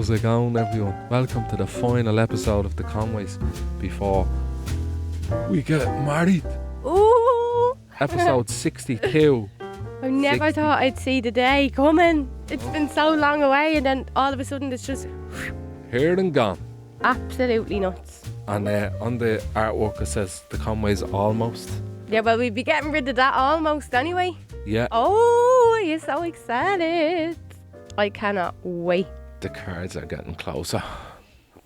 How's it going, everyone? Welcome to the final episode of TheConways before we get married. Ooh! Episode 62. I never 60. thought I'd see the day coming. It's been so long away, and then all of a sudden it's just Here and gone. absolutely nuts. And on the artwork it says TheConways almost. Yeah, well, we'd be getting rid of that almost anyway. Yeah. Oh, you're so excited. I cannot wait. The cards are getting closer.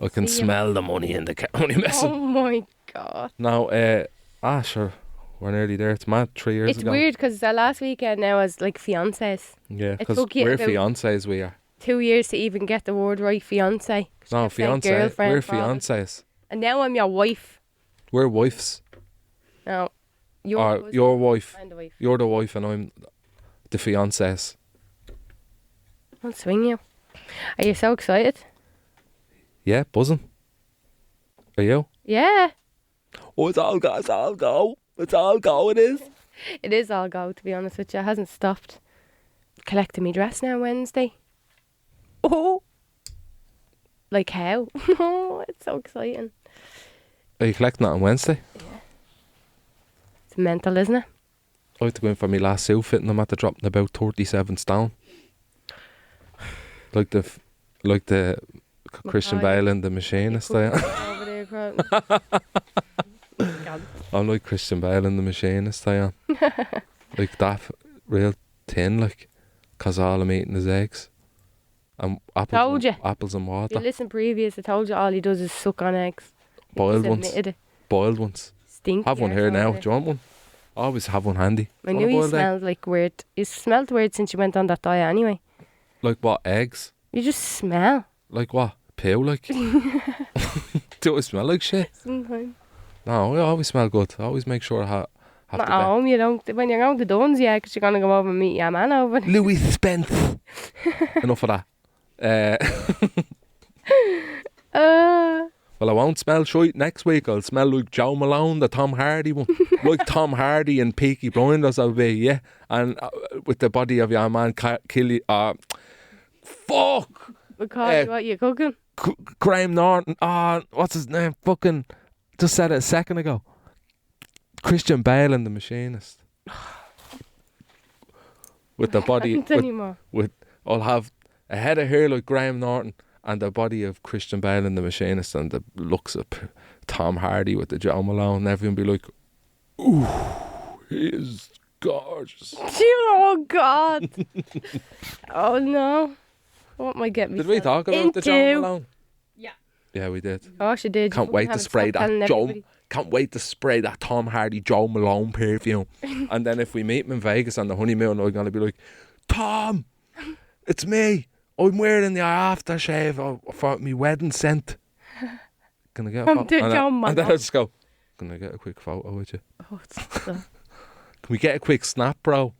I can See ya. smell the money in the only messing. Oh my God. Now, sure, we're nearly there. It's mad, 3 years It's ago. weird because our last weekend now is like fiancés. Yeah, It because took you we're about- fiancés, we are. 2 years to even get the word right, fiancé. No, have to say fiancé. girlfriend We're for all of it. fiancés. And now I'm your wife. We're wives. No, you're Or the husband, your wife. I'm the wife. You're the wife and I'm the fiancés. I'll swing you. Are you so excited? Yeah, buzzing. Are you? Yeah. Oh, it's all go. It's all go. It's all go, it is. It is all go, to be honest with you. It hasn't stopped. Collecting me dress now Wednesday. Oh! Like how? Oh, it's so exciting. Are you collecting that on Wednesday? It's mental, isn't it? I had to go in for my last suit fit and I'm at the dropping about 37 stone. Like the Christian Mackay. Bale and the Machinist. I am. Over there, crying. God. I'm like Christian Bale and the Machinist. I am. Like that, real thin, like, cause all I'm eating is eggs. And Told ya. apples and You water. listen previous, I told you all he does is suck on eggs. He Boiled just ones. admitted it. Boiled ones. Stinky. Have one here now. Do you want one? I always have one handy. I Want knew a you boiled egg? smelled like weird. You smelled weird since you went on that diet anyway. Like what? Eggs? You just smell. Like what? Poo, like? Do I smell like shit? Sometimes. No, I always smell good. I always make sure I have Not the at best. home, you don't. When you're going to Duns, yeah, because you're going to go over and meet your man over there. Louis Spence. Enough of that. Well, I won't smell shite next week. I'll smell like Joe Malone, the Tom Hardy one. Like Tom Hardy and Peaky Blinders, I'll be, yeah. And with the body of your man, Killy. Fuck! Because what you cooking? Graham Norton. What's his name? Fucking. Just said it a second ago. Christian Bale and the Machinist. With the body. Can't anymore. I'll have a head of hair like Graham Norton and the body of Christian Bale and the Machinist and the looks of Tom Hardy with the Joe Malone. And everyone be like, ooh, he is gorgeous. Oh God! Oh no! What am I getting? Did we talk about the Joe into? Malone? Yeah. Yeah, we did. Oh, she did. Can't You wait to haven't spray stopped telling that Joe. everybody. Can't wait to spray that Tom Hardy Joe Malone perfume. And then if we meet him in Vegas on the honeymoon, I'm gonna be like, Tom, it's me. I'm wearing the aftershave for me wedding scent. Can I get a From photo? the Joe And then Malone. I just go, can I get a quick photo with you? Oh, it's so. Can we get a quick snap, bro?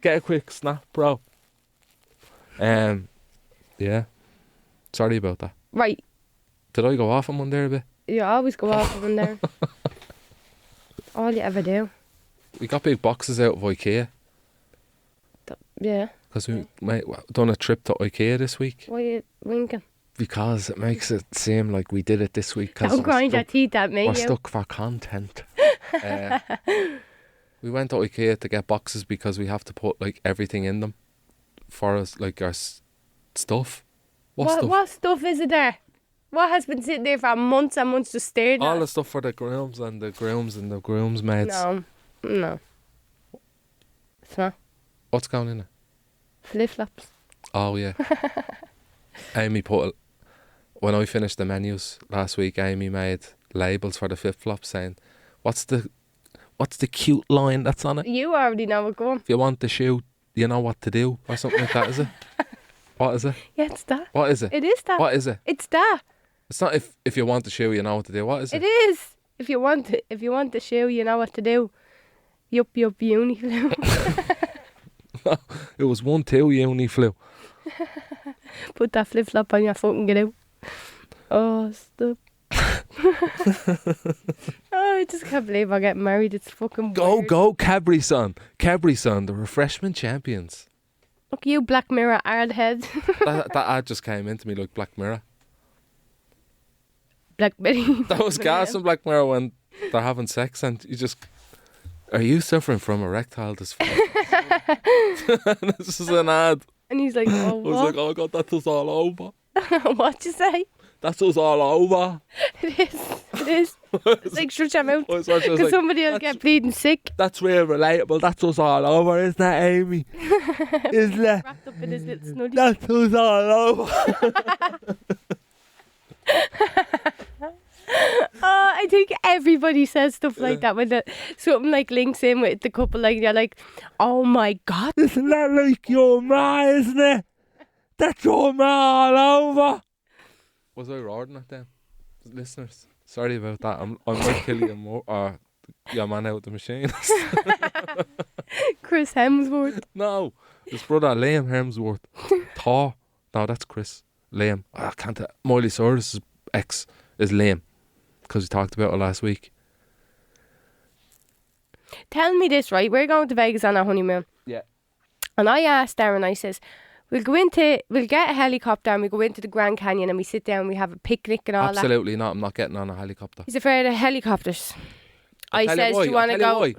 Get a quick snap, bro. Yeah. Sorry about that. Right. Did I go off on one there a bit? You always go off on there. All you ever do. We got big boxes out of IKEA Yeah. because we done a trip to IKEA this week. Why are you winking? Because it makes it seem like we did it this week. Don't grind your teeth at me. We're You. stuck for content. We went to IKEA to get boxes because we have to put like everything in them for us, like our stuff. What stuff is it there? What has been sitting there for months and months just staring All at? the stuff for the grooms and the groomsmaids. No. It's not. What's going in it? Flip-flops. Oh yeah. Amy when I finished the menus last week, Amy made labels for the flip-flops saying, what's the cute line that's on it? You already know it, go on. If you want the shoe, you know what to do, or something like that, is it? What is it? Yeah, it's that. What is it? It is that. What is it? It's that. It's not if you want the shoe, you know what to do. What is it? It is. If you want the shoe, you know what to do. Yup, Uniflu. It was 1-2 Uniflu. Put that flip-flop on your foot and get out. Oh, stop. Oh, I just can't believe I get married. It's fucking weird. Go Cadbury Sun, the refreshment champions. Look, you Black Mirror hard head. that ad just came into me like Black Mirror. Black Betty. That was gas in Black Mirror when they're having sex and you just... Are you suffering from erectile dysfunction? This is an ad. And he's like, oh, I was like, oh God, that's us all over. What'd you say? That's us all over. It is. It's like shut your mouth. Because somebody will get bleeding sick. That's real relatable. That's us all over, isn't it, Amy? Isn't it? Wrapped up in his little snuddy. That's us all over. I think everybody says stuff like that when something like links in with the couple. Like you're like, oh my God. Isn't that like your ma, isn't it? That's your ma all over. Was I roaring at them? Listeners, sorry about that. I might kill you more. Or your man out the machine. Chris Hemsworth. No, his brother Liam Hemsworth. Thor. No, that's Chris. Liam. I can't. Miley Cyrus's ex is Liam. Because we talked about it last week. Tell me this, right? We're going to Vegas on our honeymoon. Yeah. And I asked Darren, I says, we'll get a helicopter and we go into the Grand Canyon and we sit down and we have a picnic and all that. Absolutely not. I'm not getting on a helicopter. He's afraid of helicopters. I says, do you want to go? Why.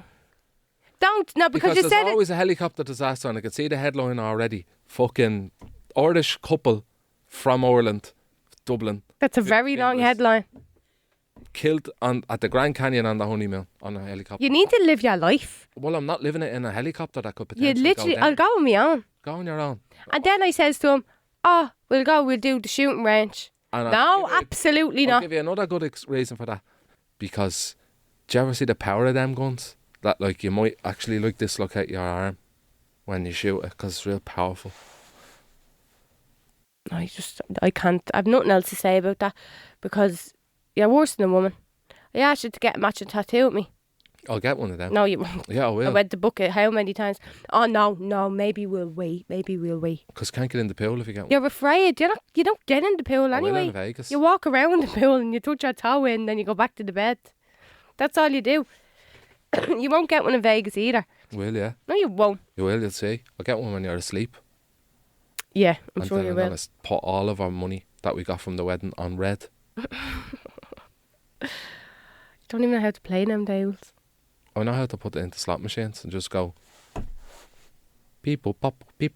Don't. No, because you said there's always a helicopter disaster and I can see the headline already. Fucking Irish couple from Ireland, Dublin. That's a very long headline. Killed at the Grand Canyon on the honeymoon on a helicopter. You need to live your life. Well, I'm not living it in a helicopter that could potentially go down. I'll go on my own. Go on your own. And then I says to him, we'll do the shooting range. And no, absolutely I'll not. give you another good reason for that. Because, do you ever see the power of them guns? That like you might actually like dislocate your arm when you shoot it because it's real powerful. I can't. I've nothing else to say about that because you're worse than a woman. I asked you to get a matching tattoo with me. I'll get one of them. No, you won't. Yeah, I will. I went to book it how many times? Oh, no, maybe we'll wait. Because can't get in the pool if you get one. You're afraid. You don't get in the pool anyway. I will in Vegas. You walk around the pool and you touch your toe in and then you go back to the bed. That's all you do. You won't get one in Vegas either. Will, yeah. No, you won't. You will, you'll see. I'll get one when you're asleep. Yeah, I'm sure you will. And then put all of our money that we got from the wedding on red. Don't even know how to play them tables. I know how to put it into slot machines and just go people pop, and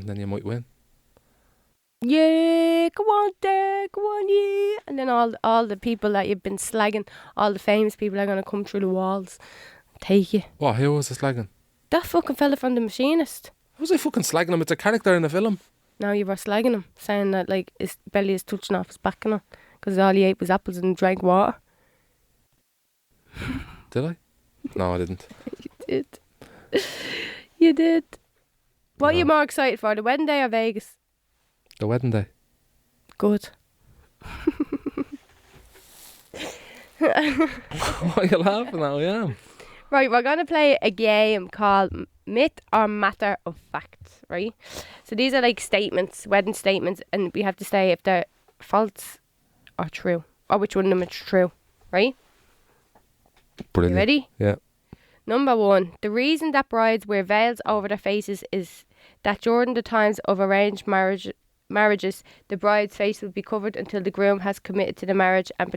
then you might win. Yeah, come on there, come on, yeah. And then all the people that you've been slagging, all the famous people are going to come through the walls and take you. What, who was the slagging? That fucking fella from The Machinist. How was I fucking slagging him? It's a character in the film. No, you were slagging him, saying that like his belly is touching off his back and all, because all he ate was apples and drank water. Did I? No, I didn't. You did. You did. What are you more excited for, the wedding day or Vegas? The wedding day. Good. Why are you laughing at? I am. Right, we're going to play a game called Myth or Matter of Fact, right? So these are like statements, wedding statements, and we have to say if they're false or true, or which one of them is true, right? Brilliant. You ready? Yeah. Number 1, the reason that brides wear veils over their faces is that during the times of arranged marriages, the bride's face will be covered until the groom has committed to the marriage and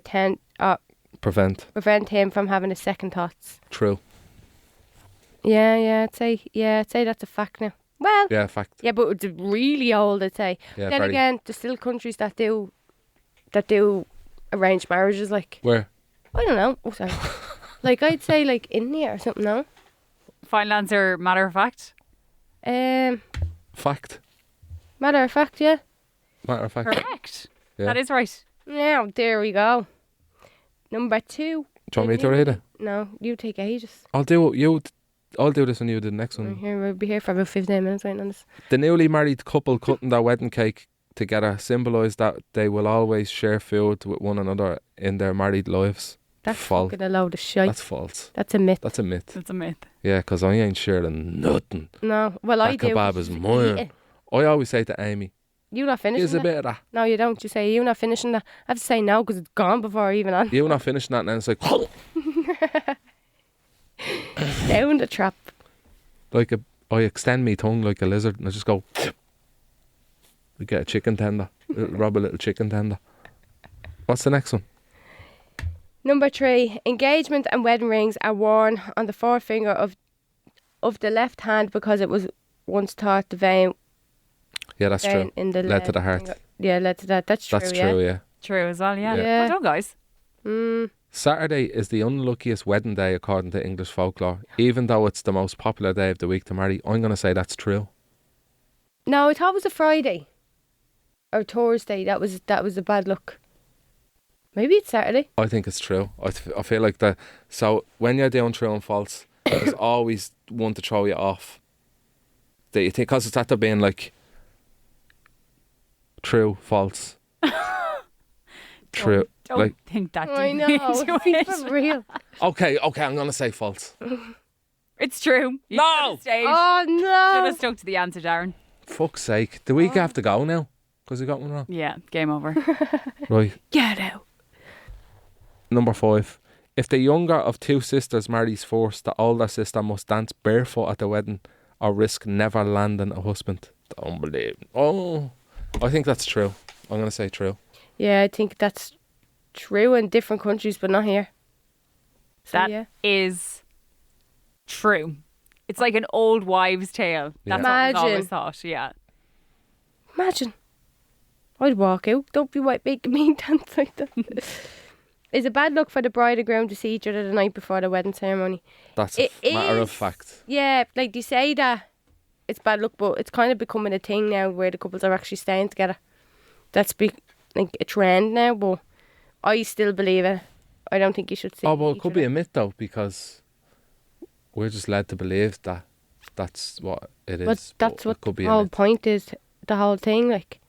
prevent him from having a second thoughts. True. Yeah, I'd say that's a fact now. Well, yeah, fact. Yeah, but it's really old, I'd say. Yeah, then again, there's still countries that do arranged marriages, like. Where? I don't know. Oh, sorry. Like I'd say like India or something. No. Final answer, matter of fact. Fact. Matter of fact, yeah. Matter of fact. Correct. Yeah. That is right. Now there we go. Number 2. Do you want me to read it? No, you take ages. I'll do this when you do the next one. We'll be here for about 15 minutes waiting on this. The newly married couple cutting their wedding cake together symbolise that they will always share food with one another in their married lives. That's false. Fucking a load of shite. That's false. That's a myth. That's a myth. That's a myth. Yeah, because I ain't sharing nothing. No, well I do. That kebab is mine. I always say to Amy, you not finishing here's a bit of that. No, you don't. You say, you not finishing that. I have to say no because it's gone before even on. You not finishing that, and then it's like down the trap. like I extend my tongue like a lizard and I just go. We get a chicken tender. Rob a little chicken tender. What's the next one? Number 3, engagement and wedding rings are worn on the forefinger of the left hand because it was once thought the vein Yeah, that's true. in the Led to the heart. finger. Yeah, led to that. That's true. That's true, yeah. True as well, yeah. Yeah. Well done, guys. Saturday is the unluckiest wedding day according to English folklore. Even though it's the most popular day of the week to marry, I'm going to say that's true. No, I thought it was a Friday or Thursday. That was a bad luck. Maybe it's Saturday. I think it's true. I feel like that. So when you're doing true and false, there's always one to throw you off. That you think, because it's after being like true, false. True. Don't Like, think that I deep know. into It's it. real. okay, I'm going to say false. It's true. You No! should have stayed. Oh Should no. have stuck to the answer, Darren. Fuck's sake. Do we have to go now? Because we got one wrong. Yeah, game over. Right. Get out. Number 5. If the younger of two sisters marries first, the older sister must dance barefoot at the wedding or risk never landing a husband. Unbelievable. Oh, I think that's true. I'm going to say true. Yeah, I think that's true in different countries, but not here. So, That is yeah. true. It's like an old wives' tale. Yeah. That's what I always Imagine. thought, yeah. Imagine. I'd walk out. Don't be making me dance like that. Is it bad luck for the bride and groom to see each other the night before the wedding ceremony? That's It a matter of is. fact. Yeah, like they say that it's bad luck, but it's kind of becoming a thing now where the couples are actually staying together. That's like a trend now, but I still believe it. I don't think you should see. Oh, well, it each could other. be a myth though, because we're just led to believe that that's what it is. But that's it what could be the a whole myth. point is. The whole thing, like.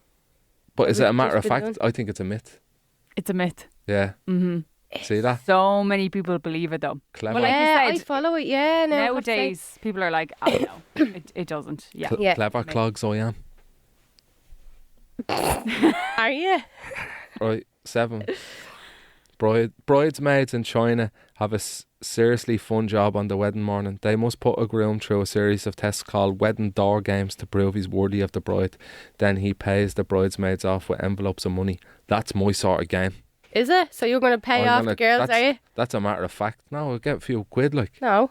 But is it a We've matter of just been fact? done. I think it's a myth. It's a myth. Yeah. Mm-hmm. See that? So many people believe it, though. Clever. Well, like you Yeah, I said, follow it. Yeah, no, I have to say. nowadays, people are like, oh, no, it doesn't. Yeah. Yeah. Clever clogs I am. Are you? Right, 7. Bridesmaids in China have a seriously fun job on the wedding morning. They must put a groom through a series of tests called wedding door games to prove he's worthy of the bride. Then he pays the bridesmaids off with envelopes of money. That's my sort of game. Is it? So you're going to pay I'm off gonna- the girls, that's- are you? That's a matter of fact. No, I'll get a few quid, like. No.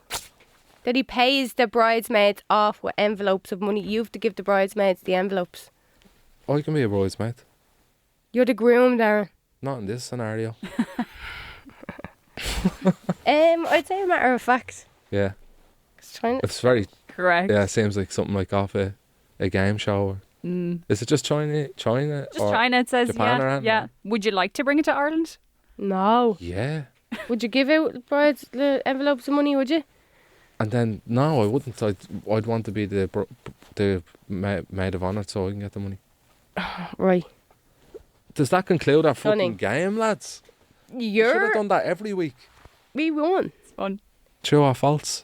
That he pays the bridesmaids off with envelopes of money. You have to give the bridesmaids the envelopes. I can be a bridesmaid. You're the groom, Darren. Not in this scenario. I'd say a matter of fact. Yeah. It's trying to, It's very, Correct. yeah, it seems like something like off a game show. Or, is it just China? Just or China, it says, Japan or yeah. anything? Yeah. Would you like to bring it to Ireland? no. Yeah. Would you give out brides the envelopes of money, would you? And then, no, I wouldn't. I'd want to be the maid of honour so I can get the money. Right. Does that conclude our fucking Stunning. game, lads? We should have You're... done that every week. We won. It's fun. True or false?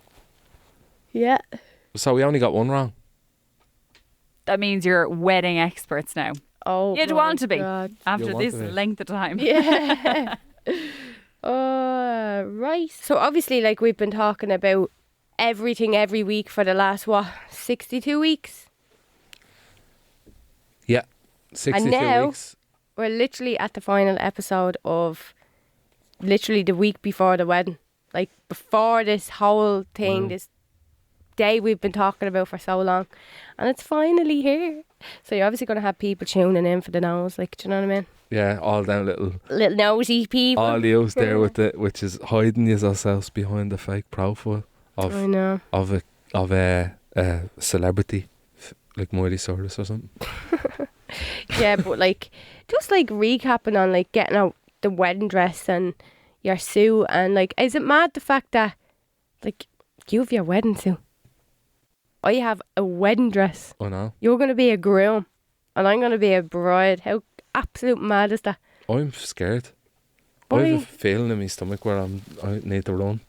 Yeah. So we only got one wrong. That means you're wedding experts now. Oh, You'd my want to be. God. After want this to be. length of time. Yeah. Right. So obviously, like, we've been talking about everything every week for the last, 62 weeks? Yeah. 62 now- weeks. We're literally at the final episode of literally the week before the wedding. Like, before this whole thing, this day we've been talking about for so long. And it's finally here. So you're obviously going to have people tuning in for the nose, like, do you know what I mean? Yeah, all them little Little nosy people. all yous there with the which is hiding yourselves behind the fake profile I of know. a celebrity like Miley Cyrus or something. Yeah, but like, just like recapping on like getting out the wedding dress and your suit, and like, is it mad the fact that like you have your wedding suit? I have a wedding dress. I know. You're going to be a groom and I'm going to be a bride. How absolute mad is that? I'm scared. I Why? have a feeling in my stomach where I need to run.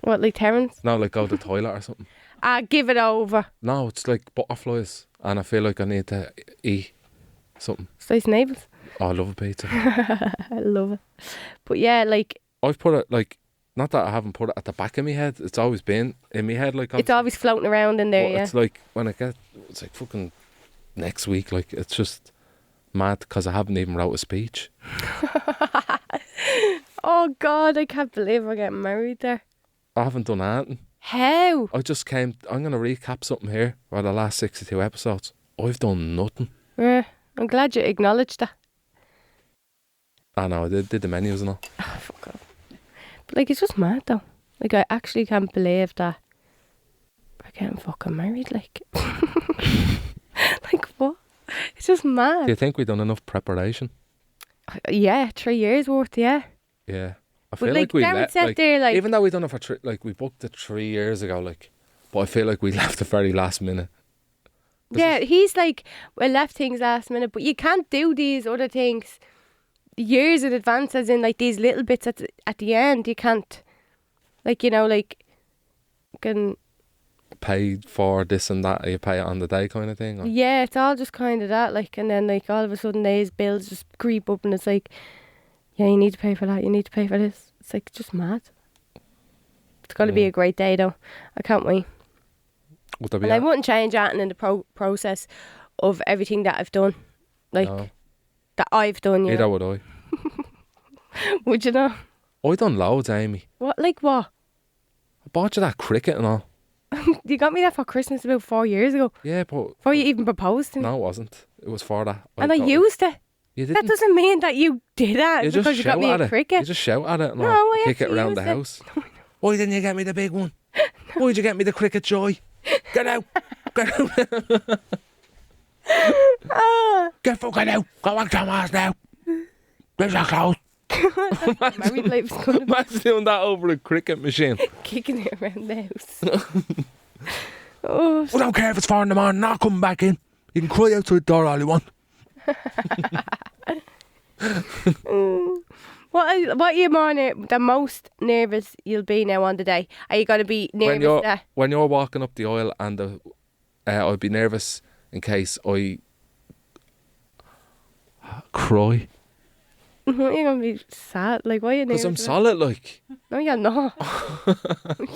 What, like Terence? No, like go to the toilet or something. Give it over. No, it's like butterflies, and I feel like I need to eat something. Slice neighbours. Oh, I love a pizza. I love it. But yeah, like, I've put it like not that I haven't put it at the back of my head. It's always been in my head. Like It's always floating around in there, but yeah. it's like when it's like fucking next week. Like it's just mad because I haven't even wrote a speech. Oh, God, I can't believe we're getting married there. I haven't done anything. How? I'm going to recap something here for the last 62 episodes. I've done nothing. Yeah, I'm glad you acknowledged that. I know, I did the menus and all. Oh, fuck off. But, like, it's just mad, though. Like, I actually can't believe that we're getting fucking married, like. Like, what? It's just mad. Do you think we've done enough preparation? Yeah, 3 years worth, yeah. Yeah. I But, feel like, we Darren said there, like... even though we done it for we booked it 3 years ago, like, but I feel like we left the very last minute. Yeah, he's like, well, left things last minute, but you can't do these other things years in advance, as in, like, these little bits at the end. You can't, like, you know, like, you can... Pay for this and that, you pay it on the day kind of thing? Or? Yeah, it's all just kind of that, like, and then, like, all of a sudden these bills just creep up and it's like, yeah, you need to pay for that, you need to pay for this. It's like, just mad. It's going to be a great day, though. I can't wait. Would there be And I wouldn't change anything in the process of everything that I've done. Like, No. that I've done, you Neither know. would I. Would you know? I done loads, Amy. What? Like what? I bought you that cricket and all. You got me that for Christmas about 4 years ago. Yeah, but... Before you even proposed to me. No, it wasn't. It was for that. And I used it. You didn't. That doesn't mean that you did that You because just you got shout me at a it. cricket. You just shout at it and No, all. I Kick it actually around the used house. Why didn't you get me the big one? Why'd you get me the cricket, Joy? Get out. Get out. Get fucking out. Go on, Thomas, now. Where's your clothes? Married life's gonna be Imagine doing that over a cricket machine. kicking it around the house. Oh, I don't care if it's 4 in the morning, not coming back in. You can cry outside the door all you want. what are you more the most nervous you'll be now on the day? Are you going to be nervous there? When you're walking up the aisle and I'd be nervous in case I cry. You're going to be sad. Like, why are you nervous? Because I'm solid, like. No, you're not.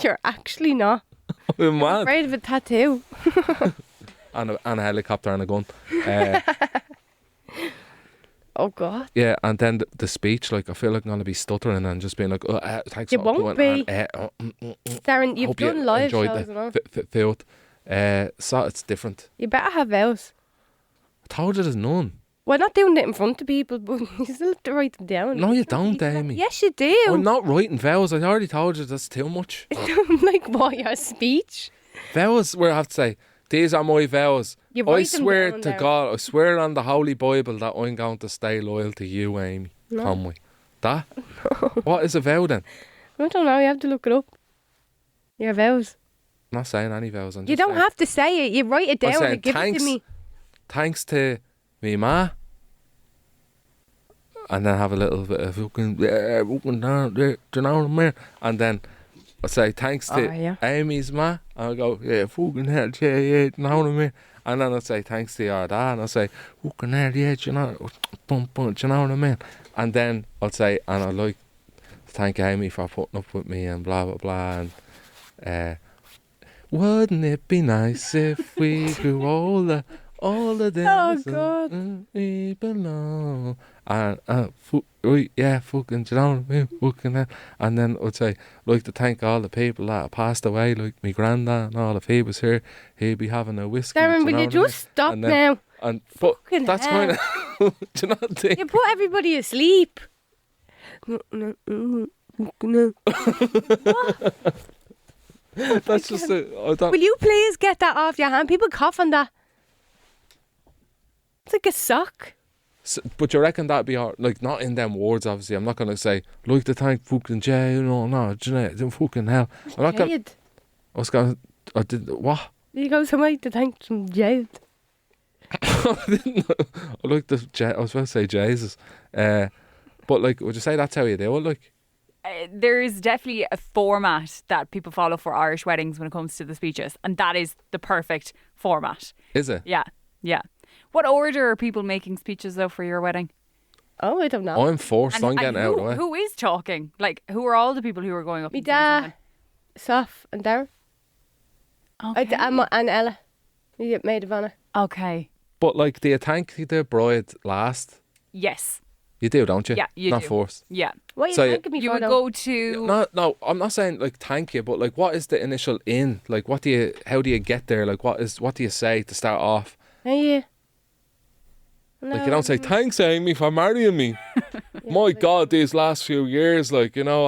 You're actually not. I'm I'm mad. afraid of a tattoo. And a helicopter and a gun. Oh, God. Yeah, and then the speech, like, I feel like I'm going to be stuttering and just being like, thanks You for won't doing be. and, Darren, you've hope done you live enjoyed shows and all. the field. So it's different. You better have vows. I told you there's none. We're not doing it in front of people, but you still have to write them down. No, you don't, Amy. Yes, you do. I'm not writing vows. I already told you that's too much. Like what? Your speech? Vows where I have to say, these are my vows. You I write them swear down to there. God, I swear on the Holy Bible that I'm going to stay loyal to you, Amy Conway. That? What is a vow then? I don't know. You have to look it up. Your vows. I'm not saying any vows. I'm You just don't saying, have to say it. You write it I'm down saying and give it to me. Thanks to me ma. And then have a little bit of fucking down there, do you know what I mean? And then I say thanks to yeah. Amy's ma. And I go, yeah, fucking hell, yeah, do you know what I mean? And then I say thanks to your dad. And I say, fucking hell, yeah, do you know, do you know what I mean? And then I'll say, and I'd like to thank Amy for putting up with me and blah, blah, blah. And wouldn't it be nice if we grew older? All the days God. we belong. And yeah, fucking, do you know what I mean? Fucking hell. And then I'd say, like to thank all the people that have passed away, like my granddad and all. If he was here, he'd be having a whiskey. Darren, do will know you what I mean? just stop And then- now? And but Fucking that's hell. kind of, do you know what I think? You put everybody asleep. That's just I don't. Will you please get that off your hand? People cough on that. It's like a sock. But you reckon that'd be like not in them words? Obviously, I'm not gonna say like to thank fucking Jay. No, Jay, fucking hell. I'm not gonna. Jade. I was gonna. I did what? You go somewhere to thank some Jade. I didn't know. I like the I was about to say Jesus. But like, would you say that's how you do it? Like, There is definitely a format that people follow for Irish weddings when it comes to the speeches, and that is the perfect format. is it? Yeah, yeah. What order are people making speeches though for your wedding? Oh, I don't know. I'm forced. I'm getting out of the way. Who is talking? Like, who are all the people who are going up? Me and saying dad, Soph and Darren. something? Okay. And Ella. You maid of honour. Okay. But like, do you thank the bride last? Yes. You do, don't you? Yeah, you Not do. forced. Yeah. What are you So thanking me You for would though? go to. No, I'm not saying like thank you, but like, what is the initial in? Like, how do you get there? Like, what do you say to start off? Hey, yeah. Like, you don't say thanks, Amy, for marrying me. My God, these last few years, like, you know,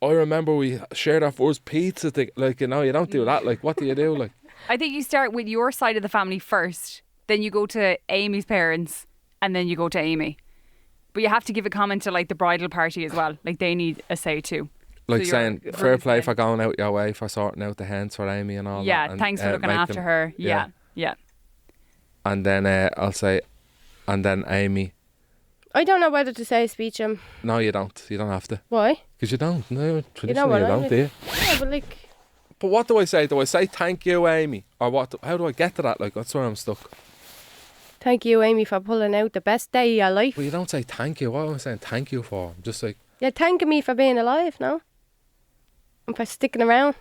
I remember we shared our first pizza. Like, you know, you don't do that. Like, what do you do? Like, I think you start with your side of the family first, then you go to Amy's parents, and then you go to Amy. But you have to give a comment to like the bridal party as well. Like they need a say too. like So saying you're fair play representing. for going out your way, for sorting out the hens for Amy and all that. Yeah, And, thanks for looking make after them- her. Yeah. And then I'll say, and then Amy, I don't know whether to say a speech. no, you don't. You don't have to. Why? Because you don't. No, traditionally what you I don't, mean. do you? Yeah, but like, But what do I say? Do I say thank you, Amy? Or what? How do I get to that? Like, that's where I'm stuck. thank you, Amy, for pulling out the best day of your life. Well, you don't say thank you. What am I saying thank you for? I'm just like, You're thanking me for being alive, no? And for sticking around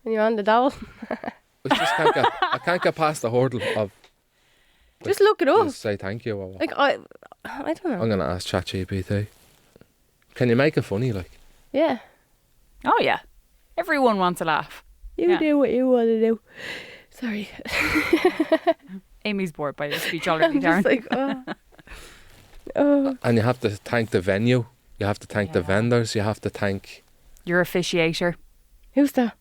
when you're on the dole. I can't get past the hurdle of Just look it up. just say thank you. Or what. Like, I don't know. I'm going to ask ChatGPT. Can you make it funny? Like, Yeah. Oh yeah. Everyone wants a laugh. You Yeah. do what you want to do. Sorry. Amy's bored by this speech already, I'm just Darren. like, oh. Oh. and you have to thank the venue. You have to thank the Yeah. vendors. You have to thank Your officiator. Who's that?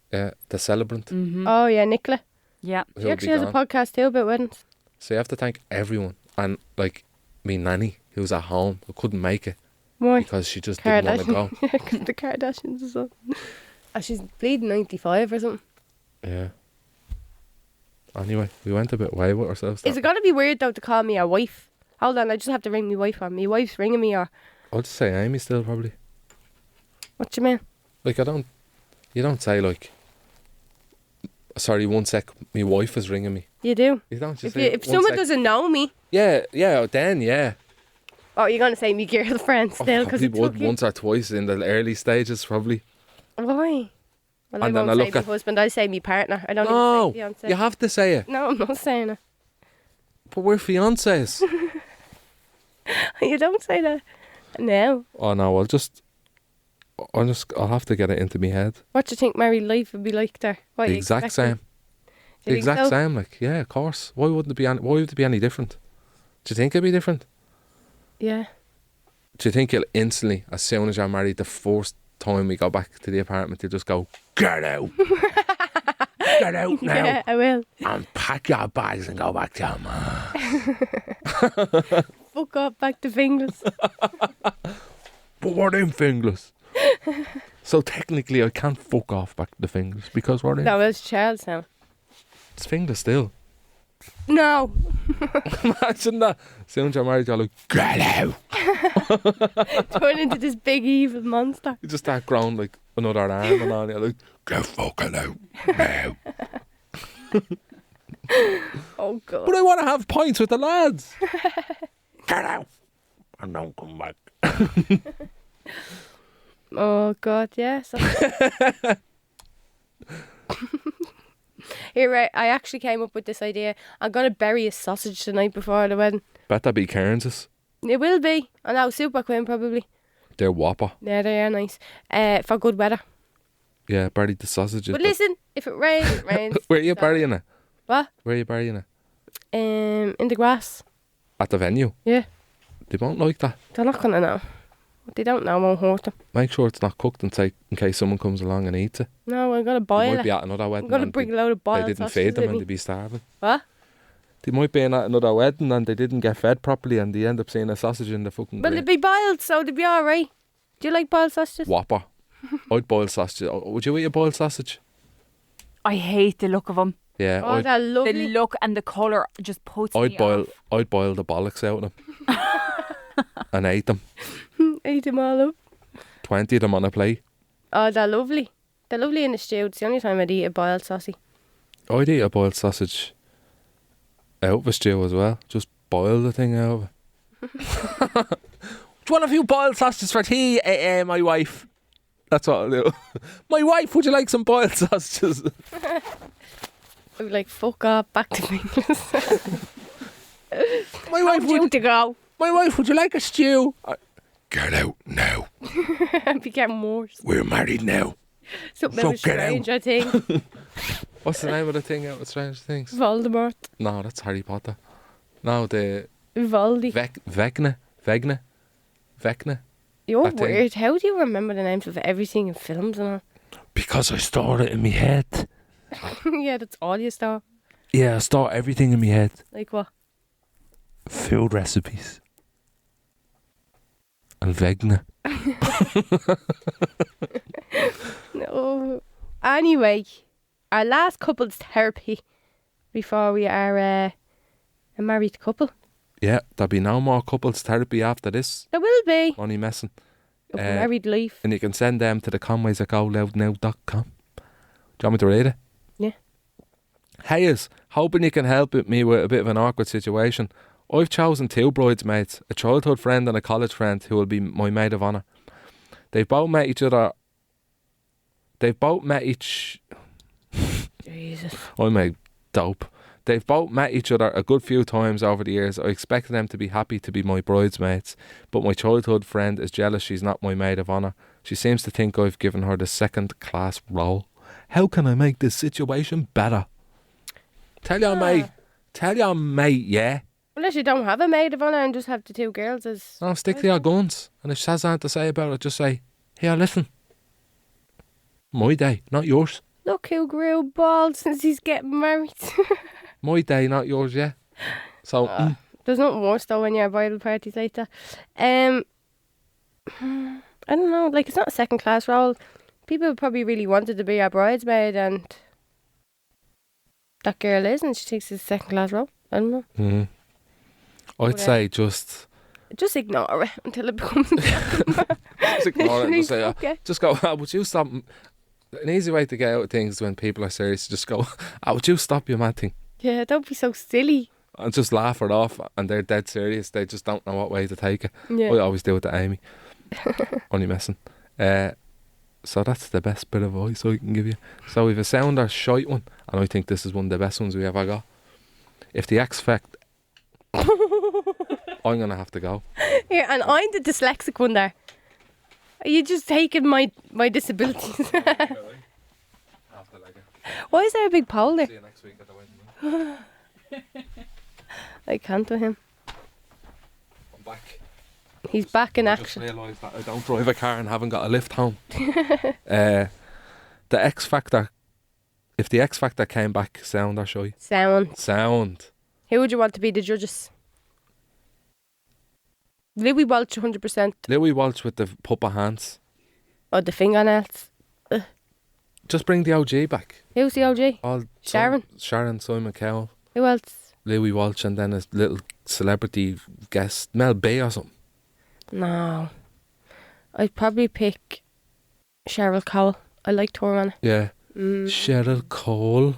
the celebrant. Mm-hmm. Oh, yeah, Nicola. Yeah. who She will actually be has a gone. podcast too about weddings. So you have to thank everyone. And like me nanny, who's at home, who couldn't make it Why? because she just didn't want to go. Yeah, because the Kardashians or something. Oh, she's bleeding 95 or something. Yeah. Anyway, we went a bit way with ourselves. Is it going to be weird though to call me a wife? Hold on, I just have to ring my wife on. My wife's ringing me or... I'll just say Amy still probably. What do you mean? Like you don't say like, sorry, one sec, my wife is ringing me. You do. You don't just If, say if "One someone sec." doesn't know me... Yeah, then yeah. Oh, you're going to say me girlfriend still because Probably it would took you... once or twice in the early stages probably. Why? Well, I And then won't I say look my at- husband, I say me partner. I don't No, even say fiance. you have to say it. No, I'm not saying it. But we're fiancés. You don't say that. No. Oh no, I'll have to get it into my head. What do you think married life would be like there? What The you exact expecting? same. Do The you think exact so? same, like, yeah, of course. Why would it be any different? Do you think it'd be different? Yeah. Do you think you'll instantly, as soon as you're married, the first time we go back to the apartment, you'll just go, get out. Get out now. Yeah, I will. And pack your bags and go back to your man. Fuck off back to fingers. But we're in fingers. So technically I can't fuck off back to the fingers because we're in. No, it's Charles now. It's fingers still. No. Imagine that. As soon as you're married, you're like, get out. Turn into this big evil monster. You just start growing like another arm and on. You're like, get fucking out now. Oh, God. But I want to have pints with the lads. Get out. And don't come back. Oh, God, yeah. So... Here, right, I actually came up with this idea. I'm going to bury a sausage the night before the wedding. Better be Cairns's. It will be. I know, Super Queen probably. They're whopper. Yeah, they are nice. For good weather. Yeah, buried the sausages. But listen, if it rains, it rains. Where are you So- burying it? What? Where are you burying it? In the grass. At the venue? Yeah. They won't like that. They're not going to know. What they don't know won't hurt them. Make sure it's not cooked and say in case someone comes along and eats it. No, I'm going to They boil might be it. at another wedding. I'm going to and bring a load of they boiled didn't sausages feed them with and me. they'd be starving. What? They might be in at another wedding and they didn't get fed properly and they end up seeing a sausage in the fucking Well, grill. they'd be boiled, so they'd be alright. Do you like boiled sausages? Whopper. I'd boil sausage. Would you eat a boiled sausage? I hate the look of them. Yeah, Oh, they're The lovely. look and the colour just puts me I'd boil off. I'd boil the bollocks out of them and ate them. Eat them all up. 20 of them on a plate. Oh, they're lovely. They're lovely in the stew. It's the only time I'd eat a boiled sausage. I'd eat a boiled sausage out of a stew as well. Just boil the thing out of it. Do you want a few boiled sausages for tea, my wife? That's what I'll do. My wife, would you like some boiled sausages? I would like, fuck off, back to English. My wife, Time to go. my wife, would you like a stew? Get out now. I'd be getting worse. We're married now. Something So out of get out. Stranger Things. What's the name of the thing out of Stranger Things? Voldemort. No, that's Harry Potter. No, the Vivaldi. Vecna. You're that thing. weird. How do you remember the names of everything in films and all? Because I store it in my head. Yeah, that's all you saw. Yeah, I store everything in my head. Like what? Food recipes. And Vegna. No. Anyway, our last couple's therapy before we are a married couple. Yeah, there'll be no more couples therapy after this. There will be. Only messing. Of married life. And you can send them to TheConways at GoLoudnow.com. Do you want me to read it? Yeah. Hey, hoping you can help me with a bit of an awkward situation. I've chosen 2 bridesmaids, a childhood friend and a college friend who will be my maid of honour. They've both met each... Jesus. I'm a dope. They've both met each other a good few times over the years. I expected them to be happy to be my bridesmaids, but my childhood friend is jealous she's not my maid of honour. She seems to think I've given her the second-class role. How can I make this situation better? Tell your mate, yeah. Unless you don't have a maid of honour and just have the 2 girls as... No, stick to your guns. And if she has something to say about it, just say, here, listen. My day, not yours. Look who grew bald since he's getting married. My day, not yours, yeah. So, There's nothing worse though when you're at bridal parties like that. I don't know, like it's not a second class role. People probably really wanted to be a bridesmaid and that girl is and she thinks it's a second class role. I don't know. I'd say just ignore it until it becomes just ignore it and just say, okay. just go, would you stop? An easy way to get out of things is when people are serious, just go, would you stop your mad thing? Yeah, don't be so silly. And just laugh it off, and they're dead serious. They just don't know what way to take it. Yeah. I always do it to Amy. Only messing. So that's the best bit of advice I can give you. So we've a sounder shite one, and I think this is one of the best ones we ever got. If the X Factor... I'm going to have to go. Yeah, and I'm the dyslexic one there. Are you just taking my disabilities? Why is there a big pole there? See you next week at the wedding. I can't with him. I'm back. He's back in I action. just realised that I don't drive a car and haven't got a lift home. The X Factor. If the X Factor came back, sound or shy? Sound. Who would you want to be the judges? Louis Walsh 100%. Louis Walsh with the puppet hands. Or the fingernails. Just bring the OG back. Who's the OG? Sharon. Sharon, Simon Cowell, Who else? Louis Walsh, and then a little celebrity guest, Mel B or something. No. I'd probably pick Cheryl Cole. I liked her on it. Yeah. Cheryl Cole.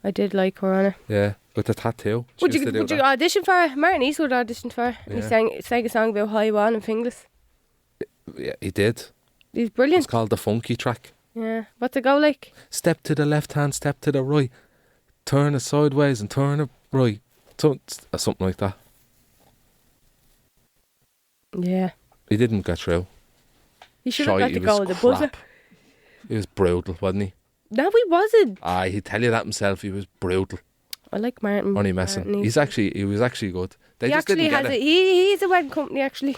I did like her on it. Yeah, with the tattoo. Would you audition for her? Martin Eastwood auditioned for her. Yeah. He sang a song about high one and fingers. Yeah, he did. He's brilliant. It's called The Funky Track. Yeah. What's it go like? Step to the left hand, step to the right. Turn it sideways and turn it right. Something like that. Yeah. He didn't get through. He should have Shite, got he to go was with the buzzer. crap. He was brutal, wasn't he? No, he wasn't. He'd tell you that himself. He was brutal. I like Martin. Only messing. Martin He was actually good. They he just actually didn't has get it. He's a wedding company actually.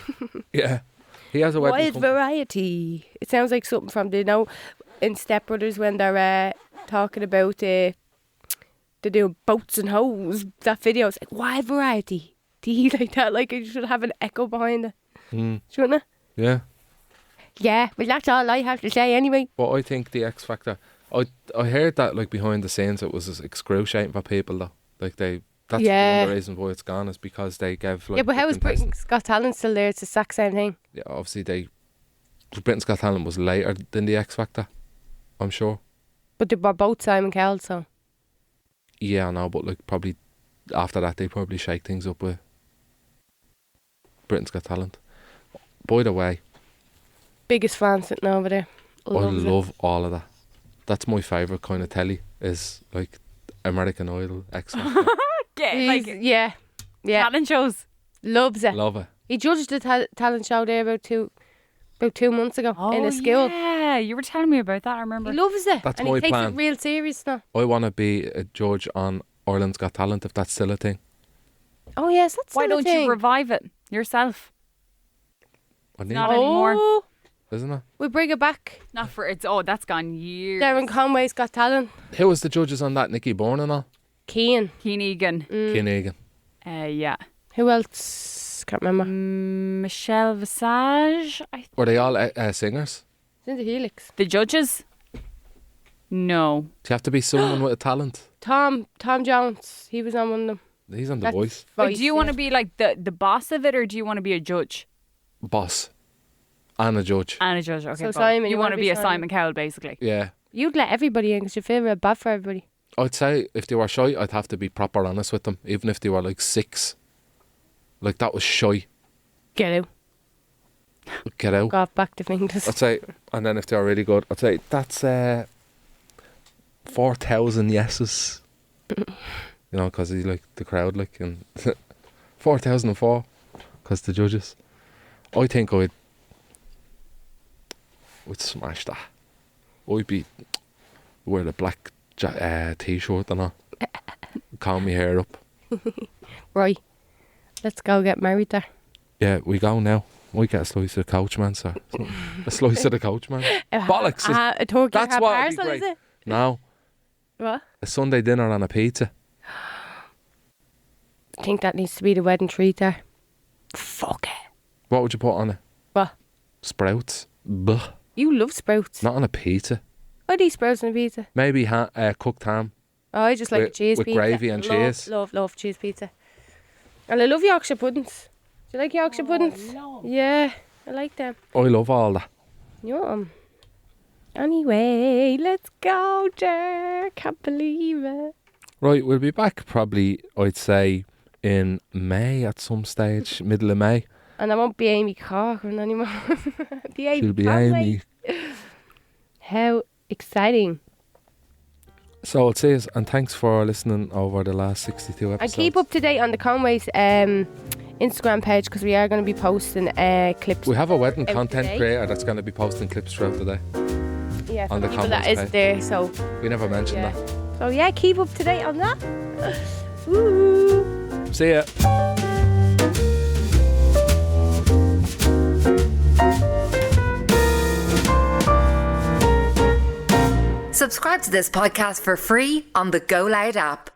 Yeah, he has a wedding Wide company. variety. It sounds like something from in Step Brothers when they're talking about they're doing boats and hoes. That video is like wide variety. Like that, like you should have an echo behind it, shouldn't it? Yeah, Yeah, well that's all I have to say anyway. but I think the X Factor. I heard that like behind the scenes it was excruciating for people though. Like that's Yeah. one of the reasons why it's gone is because they gave like. Yeah, but the how is Britain's contestants- Got Talent still there? It's the exact same thing. Yeah, obviously Britain's Got Talent was later than the X Factor. I'm sure. But they were both Simon Cowell, so Yeah, I know, but like probably after that they probably shake things up with. Britain's Got Talent. By the way, Biggest fan sitting over there. I Loves it. love all of that. That's my favourite kind of telly, is like American Idol, X Factor. He's- yeah. talent shows. Loves it. Love it. He judged the talent show there about 2 months ago in a school. Yeah, you were telling me about that. I remember. He loves it. That's and my he takes plan. it real serious now. I want to be a judge on Ireland's Got Talent, if that's still a thing. Oh yes, that's Why still a don't thing. you revive it yourself? I need Not it, anymore. Oh, isn't it? we bring it back. Not for it's. Oh, that's gone years. Darren Conways Got Talent. Who was the judges on that? Nicky Bourne and all? Keane. Keen Egan. Cian Egan. Yeah. Who else? Can't remember. Michelle Visage. Were they all singers? It's in the Helix. The judges? No. Do you have to be someone with a talent? Tom Jones. He was on one of them. He's on The That's Voice. Like, do you want to yeah. be like the boss of it, or do you want to be a judge Boss. And a judge. and a judge? Okay, So both. Simon, you you want wanna to be be a Simon? Simon Cowell, basically. Yeah. You'd let everybody in because you feel real bad for everybody. I'd say if they were shy, I'd have to be proper honest with them, even if they were like 6. Like, that was shy. Get out. Get out. Go off back to fingers. I'd say, and then if they were really good, I'd say that's 4,000 yeses. You know, because he's like the crowd, like, and 4,004, because the judges. I think I'd smash that. I'd be wear the black t-shirt and all, comb my hair up. Right. Let's go get married there. Yeah, we go now. We get a slice of the coachman, sir. A slice of the coachman. Bollocks. A turkey That's half what would be parcel, is great. it? No, What? a Sunday dinner and a pizza. I think that needs to be the wedding treat there. Fuck it. What would you put on it? What? Sprouts. Buh. You love sprouts. Not on a pizza. I'd eat sprouts on a pizza. Maybe cooked ham. Oh, I just like With- a cheese with pizza. gravy and cheese. Love cheese pizza. And I love Yorkshire puddings. Do you like Yorkshire puddings? No. Yeah, I like them. I love all that. Yum. Anyway, let's go, Jer. Can't believe it. Right, we'll be back probably, I'd say, in May at some stage, middle of May. And I won't be Amy Corcoran anymore. Be Amy She'll be Conway. Amy. How exciting. So I'll say, and thanks for listening over the last 62 And episodes. keep up to date on the Conways Instagram page because we are going to be posting clips. We have a wedding Every content day. creator that's going to be posting clips throughout the day. Yeah, for on the people that Conways isn't page. there. So We never mentioned yeah. that. So yeah, keep up to date on that. Woo. See ya. Subscribe to this podcast for free on the GoLoud app.